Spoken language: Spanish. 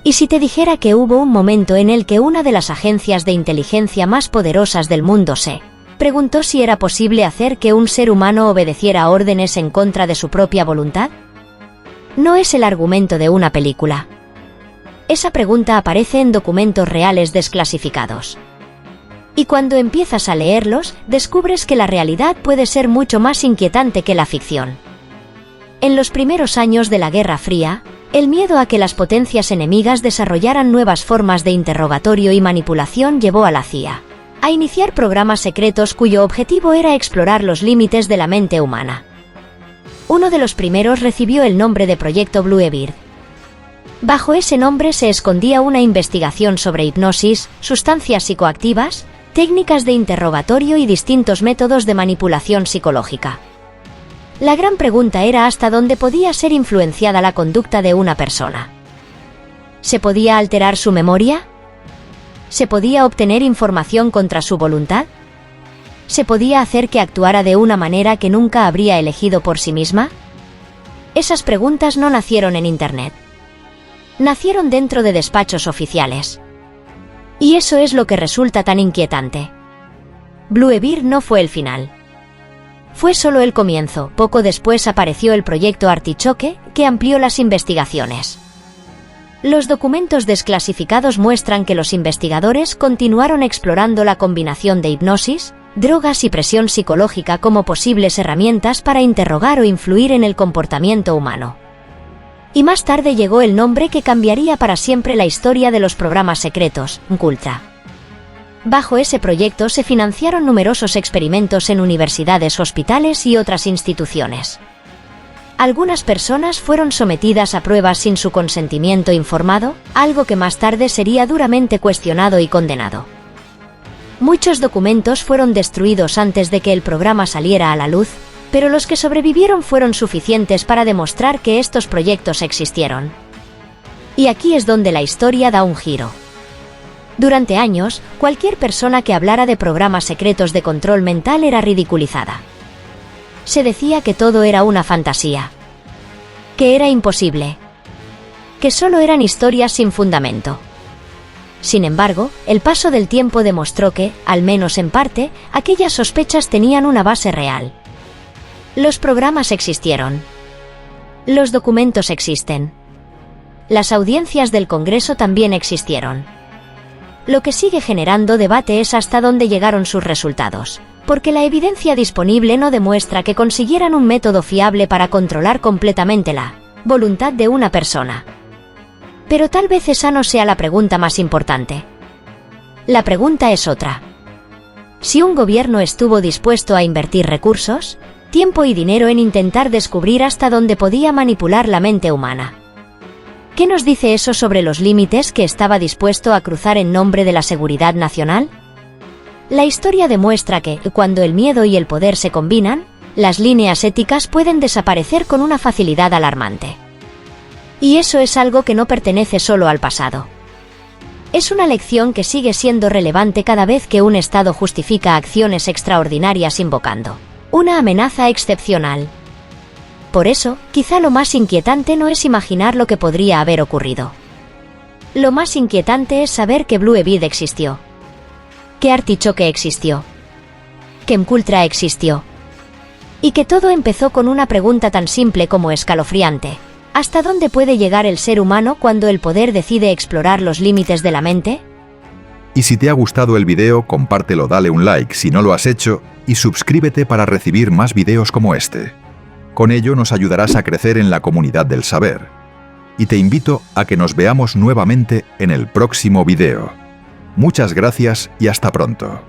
¿Y si te dijera que hubo un momento en el que una de las agencias de inteligencia más poderosas del mundo se preguntó si era posible hacer que un ser humano obedeciera órdenes en contra de su propia voluntad? No es el argumento de una película. Esa pregunta aparece en documentos reales desclasificados. Y cuando empiezas a leerlos, descubres que la realidad puede ser mucho más inquietante que la ficción. En los primeros años de la Guerra Fría, el miedo a que las potencias enemigas desarrollaran nuevas formas de interrogatorio y manipulación llevó a la CIA a iniciar programas secretos cuyo objetivo era explorar los límites de la mente humana. Uno de los primeros recibió el nombre de Proyecto Bluebeard. Bajo ese nombre se escondía una investigación sobre hipnosis, sustancias psicoactivas, técnicas de interrogatorio y distintos métodos de manipulación psicológica. La gran pregunta era hasta dónde podía ser influenciada la conducta de una persona. ¿Se podía alterar su memoria? ¿Se podía obtener información contra su voluntad? ¿Se podía hacer que actuara de una manera que nunca habría elegido por sí misma? Esas preguntas no nacieron en Internet. Nacieron dentro de despachos oficiales. Y eso es lo que resulta tan inquietante. Bluebeard no fue el final. Fue solo el comienzo. Poco después apareció el proyecto Artichoke, que amplió las investigaciones. Los documentos desclasificados muestran que los investigadores continuaron explorando la combinación de hipnosis, drogas y presión psicológica como posibles herramientas para interrogar o influir en el comportamiento humano. Y más tarde llegó el nombre que cambiaría para siempre la historia de los programas secretos, MKUltra. Bajo ese proyecto se financiaron numerosos experimentos en universidades, hospitales y otras instituciones. Algunas personas fueron sometidas a pruebas sin su consentimiento informado, algo que más tarde sería duramente cuestionado y condenado. Muchos documentos fueron destruidos antes de que el programa saliera a la luz, pero los que sobrevivieron fueron suficientes para demostrar que estos proyectos existieron. Y aquí es donde la historia da un giro. Durante años, cualquier persona que hablara de programas secretos de control mental era ridiculizada. Se decía que todo era una fantasía, que era imposible, que solo eran historias sin fundamento. Sin embargo, el paso del tiempo demostró que, al menos en parte, aquellas sospechas tenían una base real. Los programas existieron. Los documentos existen. Las audiencias del Congreso también existieron. Lo que sigue generando debate es hasta dónde llegaron sus resultados, porque la evidencia disponible no demuestra que consiguieran un método fiable para controlar completamente la voluntad de una persona. Pero tal vez esa no sea la pregunta más importante. La pregunta es otra. Si un gobierno estuvo dispuesto a invertir recursos, tiempo y dinero en intentar descubrir hasta dónde podía manipular la mente humana, ¿qué nos dice eso sobre los límites que estaba dispuesto a cruzar en nombre de la seguridad nacional? La historia demuestra que, cuando el miedo y el poder se combinan, las líneas éticas pueden desaparecer con una facilidad alarmante. Y eso es algo que no pertenece solo al pasado. Es una lección que sigue siendo relevante cada vez que un Estado justifica acciones extraordinarias invocando una amenaza excepcional. Por eso, quizá lo más inquietante no es imaginar lo que podría haber ocurrido. Lo más inquietante es saber que Bluebeard existió, que Artichoke existió, que MKUltra existió, y que todo empezó con una pregunta tan simple como escalofriante: ¿hasta dónde puede llegar el ser humano cuando el poder decide explorar los límites de la mente? Y si te ha gustado el video, compártelo, dale un like si no lo has hecho y suscríbete para recibir más videos como este. Con ello nos ayudarás a crecer en la comunidad del saber. Y te invito a que nos veamos nuevamente en el próximo video. Muchas gracias y hasta pronto.